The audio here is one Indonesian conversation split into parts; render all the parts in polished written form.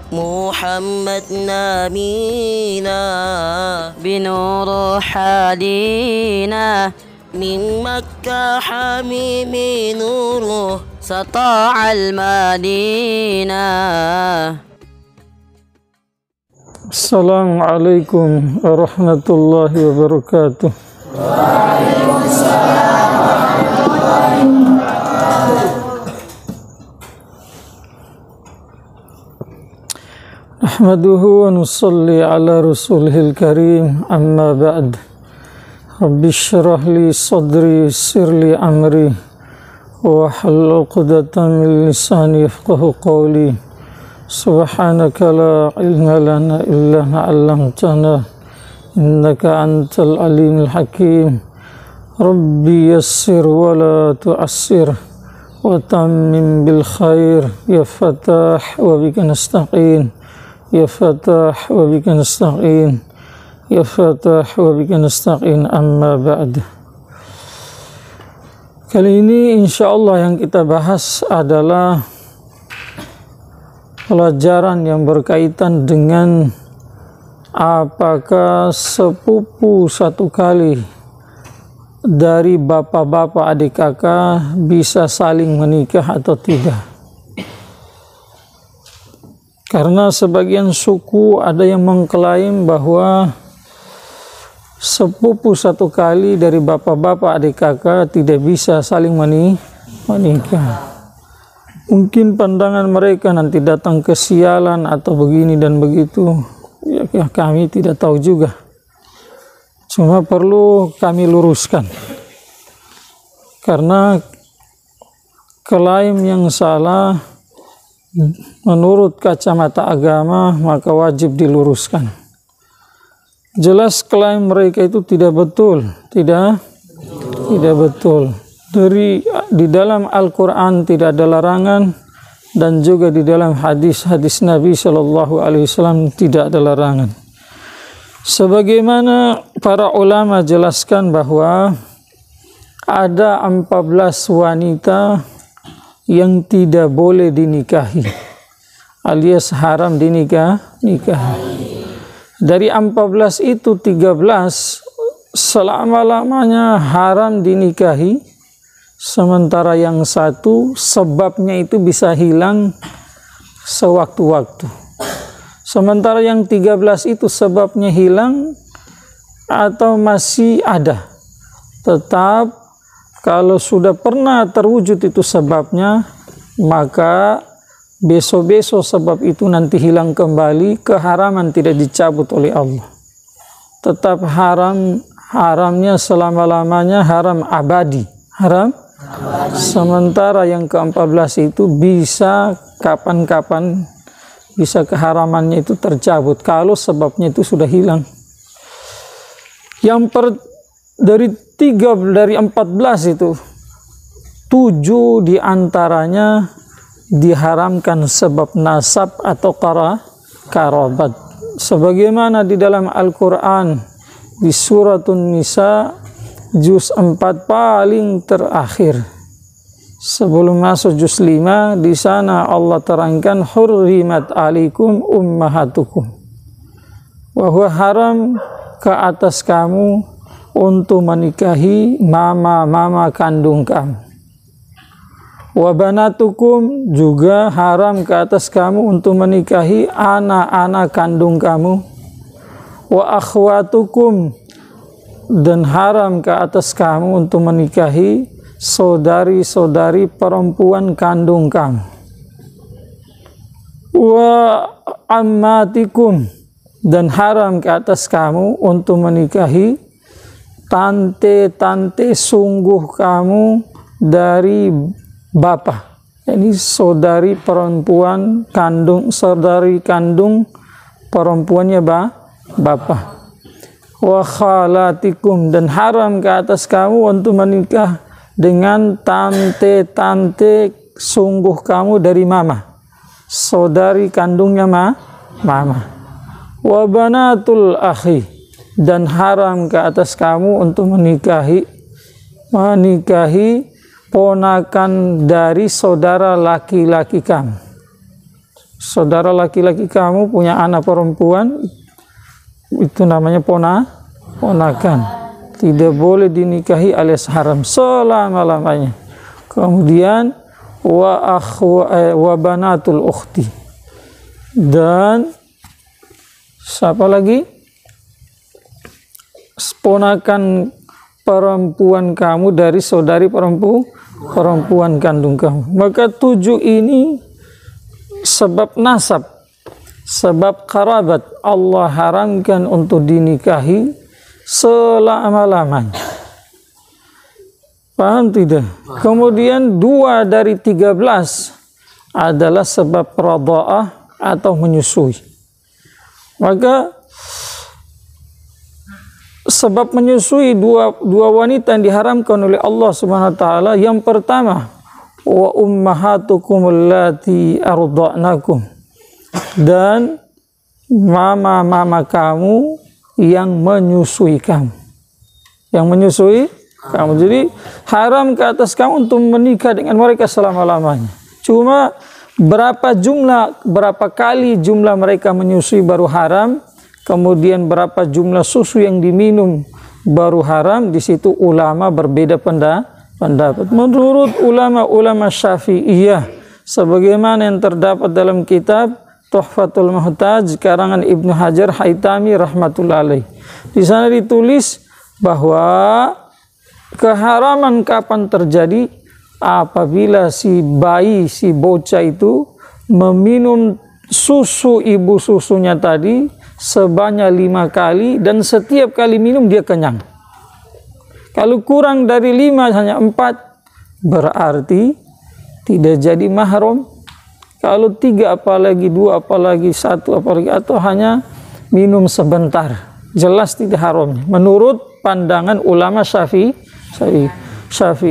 محمد نبينا بنور حالينا من مكة حميم نوره سطاع المدينة. Assalamualaikum warahmatullahi wabarakatuh. Waalaikumsalam warahmatullahi wabarakatuh. Nahmaduhu wa nusalli ala rasulihil karim, amma ba'd. Rabbi syrah li sadri yassir li amri wa hlul 'uqdatam min lisani yafqahu qawli. Subhanaka la ilma lana illa ma 'allamtana innaka antal alimul hakim. Rabbi yassir wa la tu'assir wa tammim bil khair ya fatah wa bika nasta'in ya fatah wa bika nasta'in ya fatah wa bika nasta'in, amma ba'd. Kali ini insyaallah yang kita bahas adalah pelajaran yang berkaitan dengan apakah sepupu satu kali dari bapak-bapak adik kakak bisa saling menikah atau tidak. Karena sebagian suku ada yang mengklaim bahwa sepupu satu kali dari bapak-bapak adik kakak tidak bisa saling menikah. Mungkin pandangan mereka nanti datang kesialan atau begini dan begitu. Ya, kami tidak tahu juga. Cuma perlu kami luruskan. Karena klaim yang salah menurut kacamata agama maka wajib diluruskan. Jelas klaim mereka itu tidak betul. Tidak betul. Di dalam Al-Quran tidak ada larangan dan juga di dalam hadis-hadis Nabi Shallallahu Alaihi Wasallam tidak ada larangan. Sebagaimana para ulama jelaskan bahwa ada 14 wanita yang tidak boleh dinikahi, alias haram dinikahi. Dari 14 itu 13 selama-lamanya haram dinikahi. Sementara yang satu sebabnya itu bisa hilang sewaktu-waktu. Sementara yang 13 itu sebabnya hilang atau masih ada. Tetap kalau sudah pernah terwujud itu sebabnya, maka besok-besok sebab itu nanti hilang kembali, keharaman tidak dicabut oleh Allah. Tetap haramnya selama-lamanya, haram abadi. Sementara yang ke-14 itu bisa kapan-kapan bisa keharamannya itu tercabut kalau sebabnya itu sudah hilang. Dari 14 itu 7 diantaranya diharamkan sebab nasab atau karabat. Sebagaimana di dalam Al-Quran di Suratun Nisa juz 4 paling terakhir sebelum masuk juz 5, di sana Allah terangkan hurrimat alaikum ummahatukum, bahwa haram ke atas kamu untuk menikahi mama kandung kamu. Wa banatukum, juga haram ke atas kamu untuk menikahi anak-anak kandung kamu. Wa akhwatukum, dan haram ke atas kamu untuk menikahi saudari-saudari perempuan kandung kamu. Wa ammatikum, dan haram ke atas kamu untuk menikahi tante-tante sungguh kamu dari bapak. Ini saudari perempuan kandung, saudari kandung perempuannya bapak. Wa khalatikum, dan haram ke atas kamu untuk menikah dengan tante-tante sungguh kamu dari mama, saudari kandungnya mama. Wa banatul akhi, dan haram ke atas kamu untuk menikahi ponakan dari saudara laki-laki kamu. saudara laki-laki kamu punya anak perempuan, itu namanya ponakan. Tidak boleh dinikahi alias haram selama-lamanya. Kemudian wa banatul ukhti. Dan siapa lagi? Ponakan perempuan kamu dari saudari perempuan kandung kamu. Maka 7 ini sebab nasab, sebab karabat Allah haramkan untuk dinikahi selama-lamanya. Paham tidak? Kemudian 2 dari 13 adalah sebab radha'ah atau menyusui. Maka sebab menyusui dua wanita yang diharamkan oleh Allah Subhanahu wa taala, yang pertama wa ummahatukum allati arda'nakum, dan mama-mama kamu yang menyusui kamu. Yang menyusui kamu. Jadi haram ke atas kamu untuk menikah dengan mereka selama-lamanya. Cuma berapa kali jumlah mereka menyusui baru haram, kemudian berapa jumlah susu yang diminum baru haram. Di situ ulama berbeda pendapat. Menurut ulama Syafi'iyah, sebagaimana yang terdapat dalam kitab Tuhfatul Muhtaj karangan Ibnu Hajar Haitami rahmatullah alaih, di sana ditulis bahwa keharaman kapan terjadi? Apabila si bayi, si bocah itu meminum susu ibu susunya tadi sebanyak 5 kali, dan setiap kali minum dia kenyang. Kalau kurang dari 5, hanya 4, berarti tidak jadi mahram. Kalau 3 apalagi 2 apalagi 1 apalagi, atau hanya minum sebentar, jelas tidak haramnya menurut pandangan ulama Syafi'i.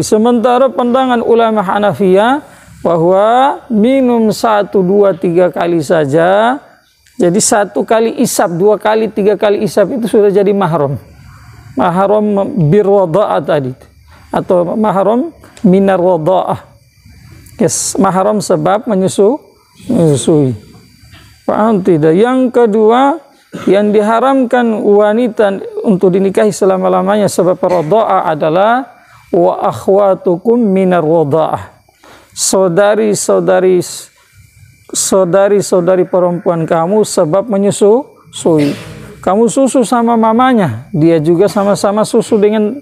Sementara pandangan ulama Hanafiyah bahwa minum 1, 2, 3 kali saja, jadi 1 kali isap, 2 kali, 3 kali isap itu sudah jadi mahram. Mahram birwada'ah tadi, atau mahram minar wada'ah. Yes, mahram sebab menyusui. Paham tidak? Yang kedua, yang diharamkan wanita untuk dinikahi selama-lamanya sebab radha'ah adalah wa akhwatukum minar radha'ah. Saudari perempuan kamu sebab menyusui. Kamu susu sama mamanya, dia juga sama-sama susu dengan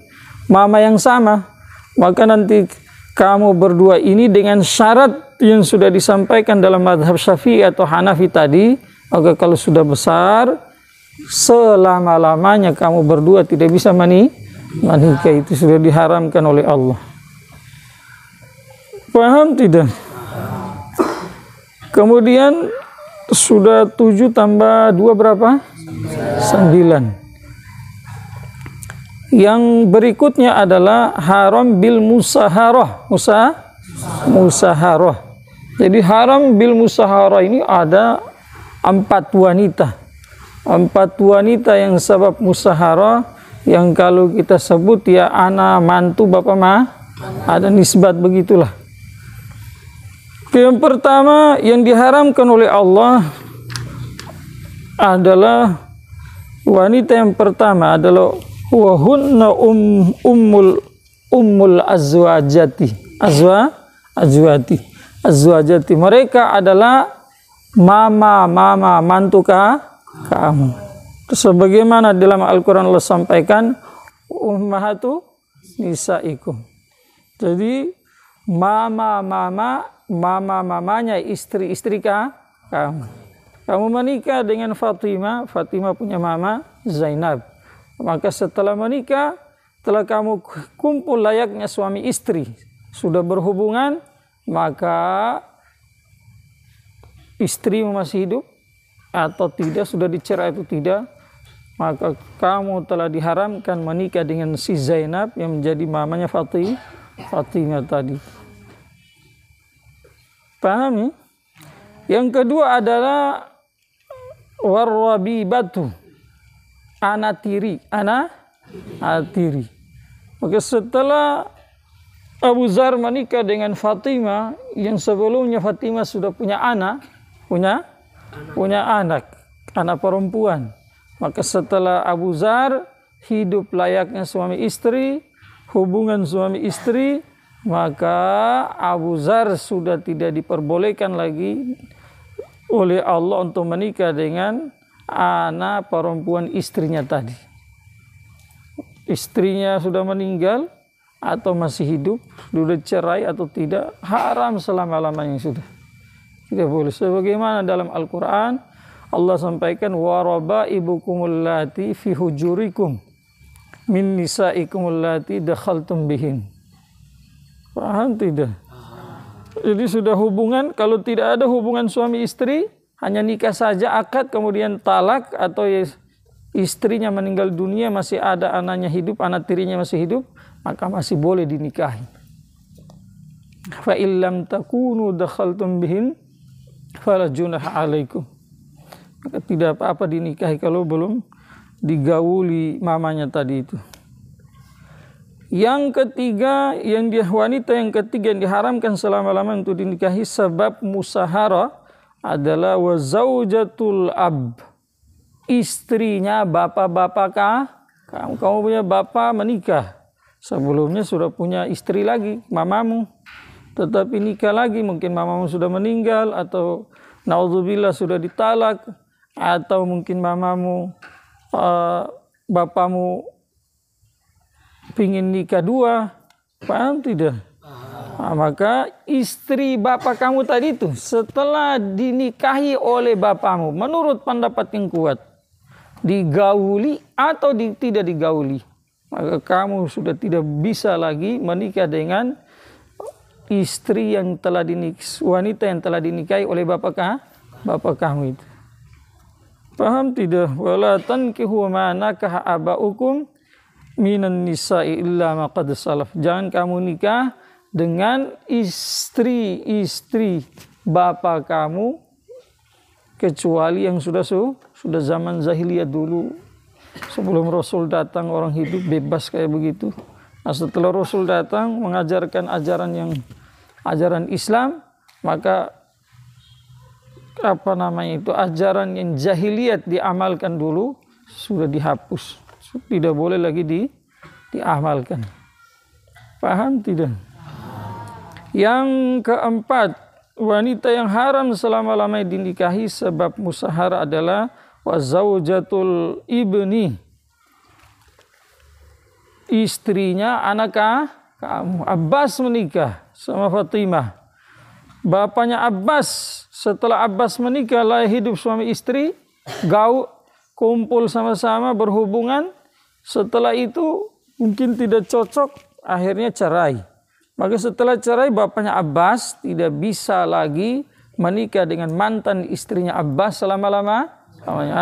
mama yang sama. Maka nanti kamu berdua ini dengan syarat yang sudah disampaikan dalam mazhab Syafi'i atau Hanafi tadi, maka kalau sudah besar, selama-lamanya kamu berdua tidak bisa menikah. Itu sudah diharamkan oleh Allah. Paham tidak? Kemudian sudah 7 tambah 2 berapa? 9. Yang berikutnya adalah haram bil musaharah. Musaharah. Jadi haram bil musaharah ini ada 4 wanita. 4 wanita yang sebab musaharah, yang kalau kita sebut ya anak, mantu, bapak, ada nisbat begitulah. Yang pertama yang diharamkan oleh Allah adalah wanita yang pertama adalah wahunna ummul azwajati. Azwajati. Mereka adalah mama mantu kamu. Sebagaimana dalam Al-Quran Allah sampaikan, ummahatu nisaikum. Jadi mamanya istri-istri kamu. Kamu menikah dengan Fatimah punya mama Zainab. Maka setelah menikah, setelah kamu kumpul layaknya suami istri, sudah berhubungan, maka istrimu masih hidup atau tidak, sudah dicerai atau tidak, maka kamu telah diharamkan menikah dengan si Zainab yang menjadi mamanya Fatimah tadi. Paham ya? Yang kedua adalah warrabibatu, anak tiri. Maka setelah Abu Zar menikah dengan Fatimah, yang sebelumnya Fatimah sudah punya anak, punya anak perempuan. Maka setelah Abu Dzar hidup layaknya suami istri, hubungan suami istri, maka Abu Dzar sudah tidak diperbolehkan lagi oleh Allah untuk menikah dengan anak perempuan istrinya tadi. Istrinya sudah meninggal atau masih hidup, sudah cerai atau tidak, haram selama-lamanya sudah. Tidak boleh. Sebagaimana dalam Al-Quran Allah sampaikan, waraba'ibukumul lati fi hujurikum min nisaikumul lati dakhaltum bihin. Paham tidak? Jadi sudah hubungan, kalau tidak ada hubungan suami istri, hanya nikah saja, akad, kemudian talak, atau istrinya meninggal dunia, masih ada anaknya hidup, anak tirinya masih hidup, maka masih boleh dinikahi. Fa illam takunu dakhaltum bihin fala junaha alaikum. Maka tidak apa-apa dinikahi kalau belum digauli mamanya tadi itu. Yang ketiga, wanita yang ketiga yang diharamkan selama-lamanya untuk dinikahi sebab musahara adalah wa zaujatul ab. Istrinya bapak-bapak kamu punya bapak menikah. Sebelumnya sudah punya istri lagi, mamamu. Tetapi nikah lagi, mungkin mamamu sudah meninggal atau naudzubillah sudah ditalak, atau mungkin mamamu, bapamu pingin nikah dua, paham tidak? Nah, maka istri bapak kamu tadi itu setelah dinikahi oleh bapamu, menurut pendapat yang kuat, digauli atau tidak digauli, maka kamu sudah tidak bisa lagi menikah dengan istri yang telah wanita yang telah dinikahi oleh bapak kamu itu. Paham tidak? Wala tankihu ma nakaha abaukum minan nisa'i illa ma qad salaf. Jangan kamu nikah dengan istri bapak kamu kecuali yang sudah zaman jahiliyah dulu. Sebelum Rasul datang orang hidup bebas kayak begitu. Nah, setelah Rasul datang mengajarkan ajaran Islam, maka ajaran yang jahiliyat diamalkan dulu sudah dihapus, tidak boleh lagi diamalkan. Paham tidak? Yang keempat, wanita yang haram selama-lamanya dinikahi sebab musahara adalah wa zaujatul ibni. Istrinya anak kamu. Abbas menikah sama Fatimah. Bapaknya Abbas, setelah Abbas menikah, hidup suami istri, kumpul sama-sama berhubungan. Setelah itu mungkin tidak cocok, akhirnya cerai. Maka setelah cerai, bapaknya Abbas tidak bisa lagi menikah dengan mantan istrinya Abbas selama-lamanya.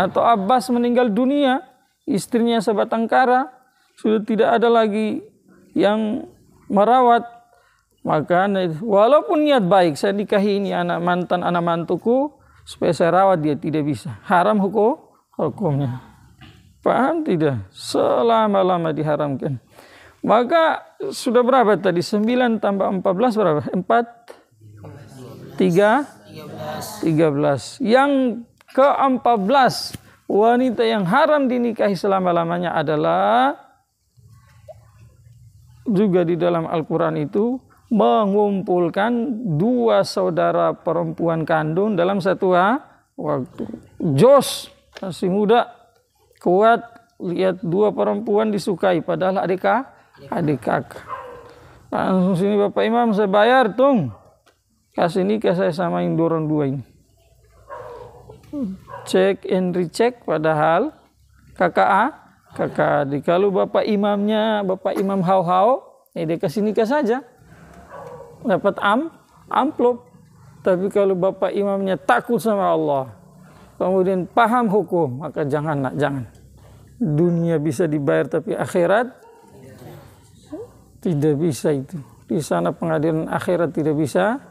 Atau Abbas meninggal dunia, istrinya sebatang kara, sudah tidak ada lagi yang merawat. Maka walaupun niat baik, saya nikahi ini anak mantuku supaya saya rawat, dia tidak bisa. Haram hukumnya. Paham tidak? Selama-lama diharamkan. Maka sudah berapa tadi? 9 tambah 14 berapa? 13. Yang ke-14, wanita yang haram dinikahi selama-lamanya adalah juga di dalam Al-Quran itu mengumpulkan dua saudara perempuan kandung dalam satu waktu. Jos masih muda, kuat, lihat dua perempuan disukai padahal adik kakak. Langsung sini Bapak Imam, saya bayar tung, kasih nikah saya sama yang dorong dua ini. Cek and recheck, padahal kakak adik. Kalau Bapak Imamnya Bapak Imam hau-hau, dia kasih nikah saja, dapat amplop. Tapi kalau Bapak Imamnya takut sama Allah, kemudian paham hukum, maka jangan. Dunia bisa dibayar tapi akhirat tidak bisa itu. Di sana pengadilan akhirat tidak bisa.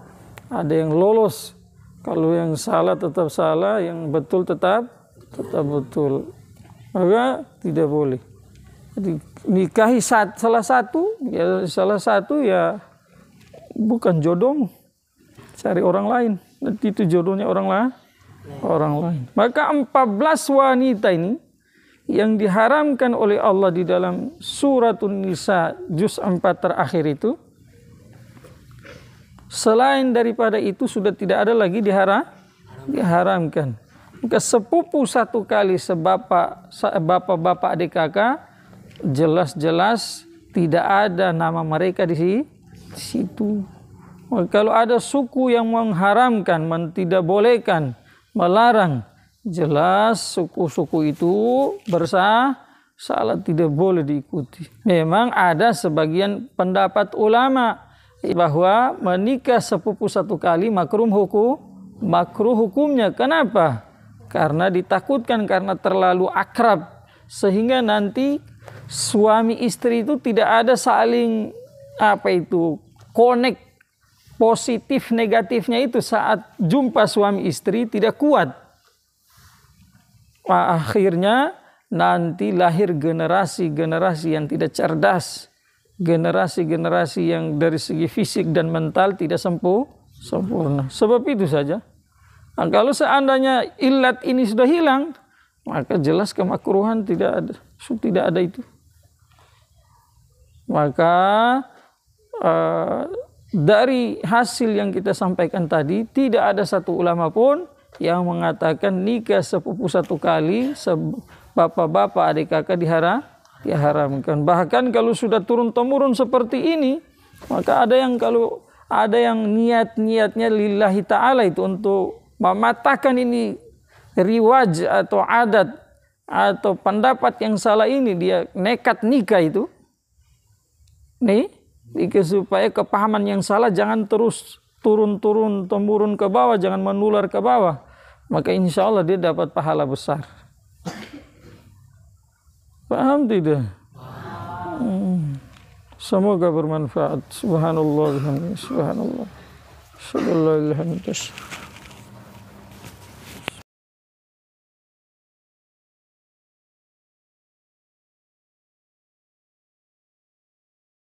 Ada yang lolos. Kalau yang salah tetap salah, yang betul tetap betul. Maka tidak boleh. Jadi nikahi salah satu ya bukan jodohmu. Cari orang lain. Nanti itu jodohnya orang orang lain. Maka 14 wanita ini yang diharamkan oleh Allah di dalam suratun Nisa juz 4 terakhir itu, selain daripada itu sudah tidak ada lagi diharamkan. Maka sepupu satu kali bapak-bapak adik kakak, jelas-jelas tidak ada nama mereka di situ. Maka kalau ada suku yang mengharamkan, tidak bolehkan, melarang, jelas suku-suku itu bersalah, tidak boleh diikuti. Memang ada sebagian pendapat ulama bahwa menikah sepupu satu kali makruh hukumnya. Kenapa? Karena ditakutkan karena terlalu akrab, sehingga nanti suami istri itu tidak ada saling connect, positif negatifnya itu saat jumpa suami istri tidak kuat. Akhirnya nanti lahir generasi-generasi yang tidak cerdas, generasi-generasi yang dari segi fisik dan mental tidak sempurna. Sebab itu saja. Nah, kalau seandainya illat ini sudah hilang, maka jelas kemakruhan tidak ada itu. Maka dari hasil yang kita sampaikan tadi, tidak ada satu ulama pun yang mengatakan nikah sepupu satu kali, bapak-bapak adik kakak diharamkan. Bahkan kalau sudah turun-temurun seperti ini, maka ada yang niatnya lillahi ta'ala itu untuk mematahkan ini riwaj atau adat atau pendapat yang salah ini, dia nekat nikah itu. Supaya kepahaman yang salah jangan terus turun-temurun ke bawah, jangan menular ke bawah. Maka insya Allah dia dapat pahala besar. Paham tidak? Semoga bermanfaat. Subhanallah. Subhanallah.